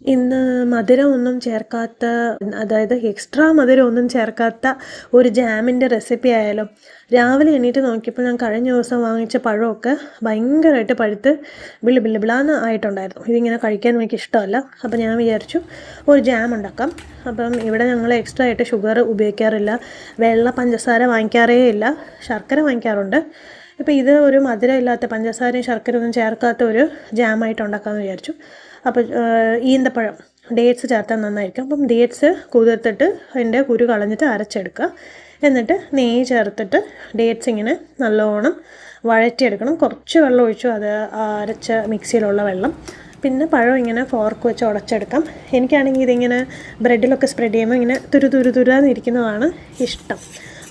ഇന്ന് മധുരമൊന്നും ചേർക്കാത്ത, അതായത് എക്സ്ട്രാ മധുരമൊന്നും ചേർക്കാത്ത ഒരു ജാമിൻ്റെ റെസിപ്പി ആയാലോ. രാവിലെ എണീറ്റ് നോക്കിയപ്പോൾ ഞാൻ കഴിഞ്ഞ ദിവസം വാങ്ങിച്ച പഴമൊക്കെ ഭയങ്കരമായിട്ട് പഴുത്ത് ബിളാന്ന് ആയിട്ടുണ്ടായിരുന്നു. ഇതിങ്ങനെ കഴിക്കാൻ എനിക്ക് ഇഷ്ടമല്ല. അപ്പോൾ ഞാൻ വിചാരിച്ചു ഒരു ജാം ഉണ്ടാക്കാം. അപ്പം ഇവിടെ ഞങ്ങൾ എക്സ്ട്രാ ആയിട്ട് ഷുഗർ ഉപയോഗിക്കാറില്ല, വെള്ള പഞ്ചസാര വാങ്ങിക്കാറേ ഇല്ല, ശർക്കര വാങ്ങിക്കാറുണ്ട്. ഇപ്പോൾ ഇത് ഒരു മധുരമില്ലാത്ത, പഞ്ചസാരയും ശർക്കര ഒന്നും ചേർക്കാത്ത ഒരു ജാമായിട്ട് ഉണ്ടാക്കാമെന്ന് വിചാരിച്ചു. അപ്പോൾ ഈന്തപ്പഴം, ഡേറ്റ്സ് ചേർത്താൽ നന്നായിരിക്കും. അപ്പം ഡേറ്റ്സ് കുതിർത്തിട്ട് അതിൻ്റെ കുരു കളഞ്ഞിട്ട് അരച്ചെടുക്കുക. എന്നിട്ട് നെയ്യ് ചേർത്തിട്ട് ഡേറ്റ്സ് ഇങ്ങനെ നല്ലോണം വഴറ്റിയെടുക്കണം. കുറച്ച് വെള്ളം ഒഴിച്ചു, അത് അരച്ച മിക്സിയിലുള്ള വെള്ളം. പിന്നെ പഴം ഇങ്ങനെ ഫോർക്ക് വെച്ച് ഉടച്ചെടുക്കാം. എനിക്കാണെങ്കിൽ ഇതിങ്ങനെ ബ്രെഡിലൊക്കെ സ്പ്രെഡ് ചെയ്യുമ്പോൾ ഇങ്ങനെ തുരുന്നിരിക്കുന്നതാണ് ഇഷ്ടം,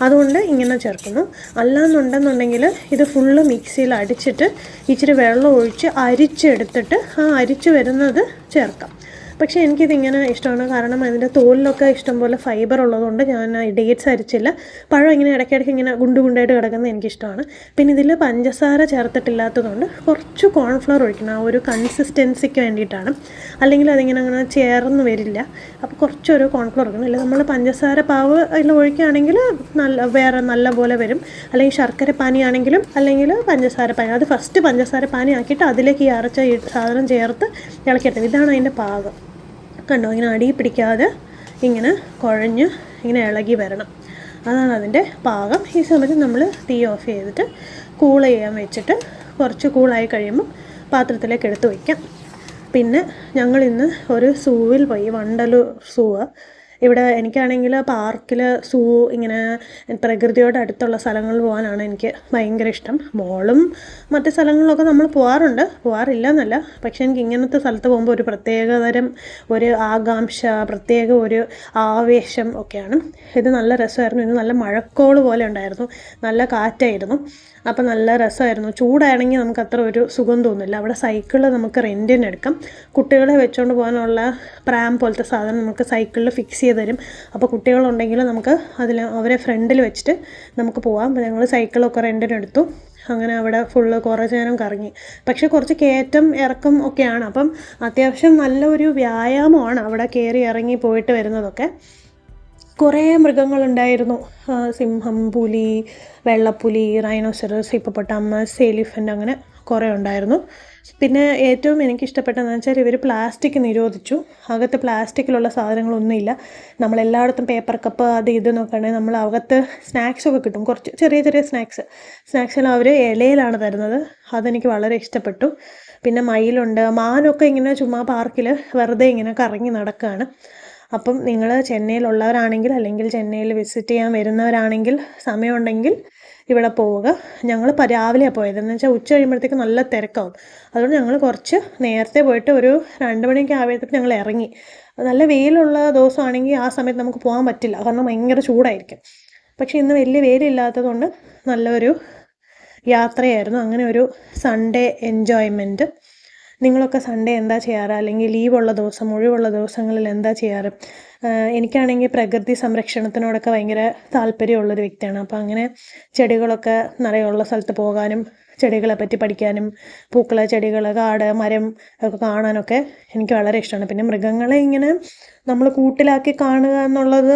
അതുകൊണ്ട് ഇങ്ങനെ ചേർക്കുന്നു. അല്ലാന്നുണ്ടെന്നുണ്ടെങ്കിൽ ഇത് ഫുള്ള് മിക്സിയിൽ അടിച്ചിട്ട് ഇച്ചിരി വെള്ളം ഒഴിച്ച് അരിച്ചെടുത്തിട്ട് ആ അരിച്ച് വരുന്നത് ചേർക്കാം. പക്ഷേ എനിക്കിതിങ്ങനെ ഇഷ്ടമാണ്, കാരണം അതിൻ്റെ തോലിലൊക്കെ ഇഷ്ടംപോലെ ഫൈബർ ഉള്ളതുകൊണ്ട് ഞാൻ ഡേറ്റ്സ് അരിച്ചില്ല. പഴം ഇങ്ങനെ ഇടയ്ക്കിടയ്ക്ക് ഇങ്ങനെ ഗുണ്ടായിട്ട് കിടക്കുന്നത് എനിക്കിഷ്ടമാണ്. പിന്നെ ഇതിൽ പഞ്ചസാര ചേർത്തിട്ടില്ലാത്തതുകൊണ്ട് കുറച്ച് കോൺഫ്ലവർ ഒഴിക്കണം, ആ ഒരു കൺസിസ്റ്റൻസിക്ക് വേണ്ടിയിട്ടാണ്. അല്ലെങ്കിൽ അതിങ്ങനെ അങ്ങനെ ചേർന്ന് വരില്ല. അപ്പോൾ കുറച്ചൊരു കോൺഫ്ലവർ ഒഴിക്കണം. അല്ലെങ്കിൽ നമ്മൾ പഞ്ചസാര പാവ് അതിൽ ഒഴിക്കുകയാണെങ്കിൽ വേറെ നല്ല പോലെ വരും. അല്ലെങ്കിൽ ശർക്കര പാനിയാണെങ്കിലും, അല്ലെങ്കിൽ പഞ്ചസാര പാനി, അത് ഫസ്റ്റ് പഞ്ചസാര പാനി ആക്കിയിട്ട് അതിലേക്ക് ഈ അരച്ച സാധനം ചേർത്ത് ഇളക്കിയെടുത്തത്. ഇതാണ് അതിൻ്റെ പാകം. കണ്ടോ, ഇങ്ങനെ അടി പിടിക്കാതെ ഇങ്ങനെ കുഴഞ്ഞ് ഇങ്ങനെ ഇളകി വരണം, അതാണ് അതിൻ്റെ പാകം. ഈ സമയത്ത് നമ്മൾ തീ ഓഫ് ചെയ്തിട്ട് കൂൾ ചെയ്യാൻ വെച്ചിട്ട് കുറച്ച് കൂളായി കഴിയുമ്പോൾ പാത്രത്തിലേക്ക് എടുത്ത് വയ്ക്കാം. പിന്നെ ഞങ്ങളിന്ന് ഒരു സൂവിൽ പോയി, വണ്ടലൂർ സൂവ്. ഇവിടെ എനിക്കാണെങ്കിൽ പാർക്കിൽ, സൂ, ഇങ്ങനെ പ്രകൃതിയോട് അടുത്തുള്ള സ്ഥലങ്ങളിൽ പോകാനാണ് എനിക്ക് ഭയങ്കര ഇഷ്ടം. മോളും മറ്റ് സ്ഥലങ്ങളിലൊക്കെ നമ്മൾ പോകാറില്ല എന്നല്ല, പക്ഷേ എനിക്ക് ഇങ്ങനത്തെ സ്ഥലത്ത് പോകുമ്പോൾ ഒരു പ്രത്യേകതരം ഒരു ആകാംക്ഷ, പ്രത്യേക ഒരു ആവേശം ഒക്കെയാണ്. ഇത് നല്ല രസമായിരുന്നു. ഇത് നല്ല മഴക്കോള് പോലെ ഉണ്ടായിരുന്നു, നല്ല കാറ്റായിരുന്നു. അപ്പം നല്ല രസമായിരുന്നു. ചൂടാണെങ്കിൽ നമുക്ക് അത്ര ഒരു സുഖം തോന്നില്ല. അവിടെ സൈക്കിള് നമുക്ക് റെൻറ്റിന് എടുക്കാം. കുട്ടികളെ വെച്ചുകൊണ്ട് പോകാനുള്ള പ്രാം പോലത്തെ സാധനം നമുക്ക് സൈക്കിളിൽ ഫിക്സ് ചെയ്ത് തരും. അപ്പോൾ കുട്ടികളുണ്ടെങ്കിൽ നമുക്ക് അതിൽ അവരെ ഫ്രണ്ടിൽ വെച്ചിട്ട് നമുക്ക് പോകാം. അപ്പോൾ ഞങ്ങൾ സൈക്കിളൊക്കെ റെൻറ്റിനെടുത്തു. അങ്ങനെ അവിടെ ഫുള്ള് കുറച്ച് നേരം കറങ്ങി. പക്ഷേ കുറച്ച് കയറ്റം ഇറക്കം ഒക്കെയാണ്. അപ്പം അത്യാവശ്യം നല്ലൊരു വ്യായാമമാണ് അവിടെ കയറി ഇറങ്ങി പോയിട്ട് വരുന്നതൊക്കെ. കുറേ മൃഗങ്ങളുണ്ടായിരുന്നു. സിംഹം, പുലി, വെള്ളപ്പുലി, റൈനോസറസ്, ഹിപ്പോപ്പൊട്ടാമസ്, എലിഫൻ്റ്, അങ്ങനെ കുറേ ഉണ്ടായിരുന്നു. പിന്നെ ഏറ്റവും എനിക്കിഷ്ടപ്പെട്ടതെന്ന് വെച്ചാൽ ഇവർ പ്ലാസ്റ്റിക് നിരോധിച്ചു. അകത്ത് പ്ലാസ്റ്റിക്കിലുള്ള സാധനങ്ങളൊന്നുമില്ല. നമ്മളെല്ലായിടത്തും പേപ്പർ കപ്പ് അത് ഇത് നോക്കുകയാണെങ്കിൽ നമ്മൾ അകത്ത് സ്നാക്സൊക്കെ കിട്ടും, കുറച്ച് ചെറിയ ചെറിയ സ്നാക്സെല്ലാം അവർ ഇലയിലാണ് തരുന്നത്. അതെനിക്ക് വളരെ ഇഷ്ടപ്പെട്ടു. പിന്നെ മയിലുണ്ട്, മാനൊക്കെ ഇങ്ങനെ ചുമ്മാ പാർക്കിൽ വെറുതെ ഇങ്ങനെ കറങ്ങി നടക്കുകയാണ്. അപ്പം നിങ്ങൾ ചെന്നൈയിലുള്ളവരാണെങ്കിൽ, അല്ലെങ്കിൽ ചെന്നൈയിൽ വിസിറ്റ് ചെയ്യാൻ വരുന്നവരാണെങ്കിൽ, സമയമുണ്ടെങ്കിൽ ഇവിടെ പോവുക. ഞങ്ങൾ രാവിലെയാണ് പോയത്, എന്ന് വെച്ചാൽ ഉച്ച കഴിയുമ്പോഴത്തേക്ക് നല്ല തിരക്കാവും. അതുകൊണ്ട് ഞങ്ങൾ കുറച്ച് നേരത്തെ പോയിട്ട് ഒരു 2 മണിയൊക്കെ ആവുമ്പോഴത്തേക്ക് ഞങ്ങൾ ഇറങ്ങി. നല്ല വെയിലുള്ള ദിവസമാണെങ്കിൽ ആ സമയത്ത് നമുക്ക് പോകാൻ പറ്റില്ല, കാരണം ഭയങ്കര ചൂടായിരിക്കും. പക്ഷേ ഇന്ന് വലിയ വെയിലില്ലാത്തതുകൊണ്ട് നല്ലൊരു യാത്രയായിരുന്നു. അങ്ങനെ ഒരു സൺഡേ എൻജോയ്മെൻറ്റ്. നിങ്ങളൊക്കെ സൺഡേ എന്താ ചെയ്യാറ്, അല്ലെങ്കിൽ ലീവുള്ള ദിവസം, ഒഴിവുള്ള ദിവസങ്ങളിൽ എന്താ ചെയ്യാറ്? എനിക്കാണെങ്കിൽ പ്രകൃതി സംരക്ഷണത്തിനോടൊക്കെ ഭയങ്കര താല്പര്യമുള്ളൊരു വ്യക്തിയാണ്. അപ്പോൾ അങ്ങനെ ചെടികളൊക്കെ നിറയുള്ള സ്ഥലത്ത് പോകാനും, ചെടികളെ പറ്റി പഠിക്കാനും, പൂക്കള, ചെടികൾ, കാട്, മരം ഒക്കെ കാണാനൊക്കെ എനിക്ക് വളരെ ഇഷ്ടമാണ്. പിന്നെ മൃഗങ്ങളെ ഇങ്ങനെ നമ്മൾ കൂട്ടിലാക്കി കാണുക എന്നുള്ളത്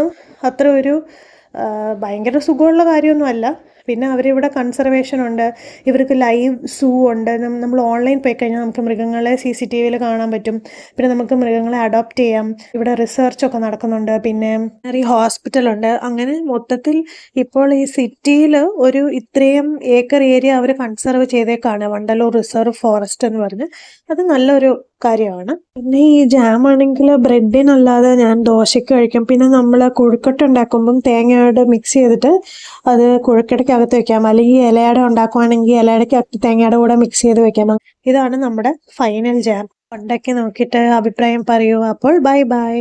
അത്ര ഒരു ഭയങ്കര സുഖമുള്ള കാര്യമൊന്നുമല്ല. പിന്നെ അവരിവിടെ കൺസർവേഷൻ ഉണ്ട്, ഇവർക്ക് ലൈവ് സൂ ഉണ്ട്. നമ്മൾ ഓൺലൈൻ പോയി കഴിഞ്ഞാൽ നമുക്ക് മൃഗങ്ങളെ CCTVയിൽ കാണാൻ പറ്റും. പിന്നെ നമുക്ക് മൃഗങ്ങളെ അഡോപ്റ്റ് ചെയ്യാം. ഇവിടെ റിസർച്ചൊക്കെ നടക്കുന്നുണ്ട്. പിന്നെ ഹോസ്പിറ്റലുണ്ട്. അങ്ങനെ മൊത്തത്തിൽ ഇപ്പോൾ ഈ സിറ്റിയിൽ ഒരു ഇത്രയും ഏക്കർ ഏരിയ അവർ കൺസർവ് ചെയ്തേക്കാണ്, വണ്ടലൂർ റിസർവ് ഫോറസ്റ്റ് എന്ന് പറഞ്ഞ്. അത് നല്ലൊരു കാര്യമാണ്. പിന്നെ ഈ ജാം ആണെങ്കിൽ ബ്രെഡിനല്ലാതെ ഞാൻ ദോശയ്ക്ക് കഴിക്കും. പിന്നെ നമ്മൾ കൊഴുക്കട്ട ഉണ്ടാക്കുമ്പം തേങ്ങയോട് മിക്സ് ചെയ്തിട്ട് അത് കുഴക്കടയ്ക്കകത്ത് വെക്കാം. അല്ലെങ്കിൽ ഇലയട ഉണ്ടാക്കുവാണെങ്കിൽ ഇലയടയ്ക്കകത്ത് തേങ്ങയുടെ കൂടെ മിക്സ് ചെയ്ത് വെക്കാം. ഇതാണ് നമ്മുടെ ഫൈനൽ ജാം. ഉണ്ടാക്കി നോക്കിയിട്ട് അഭിപ്രായം പറയൂ. അപ്പോൾ ബൈ.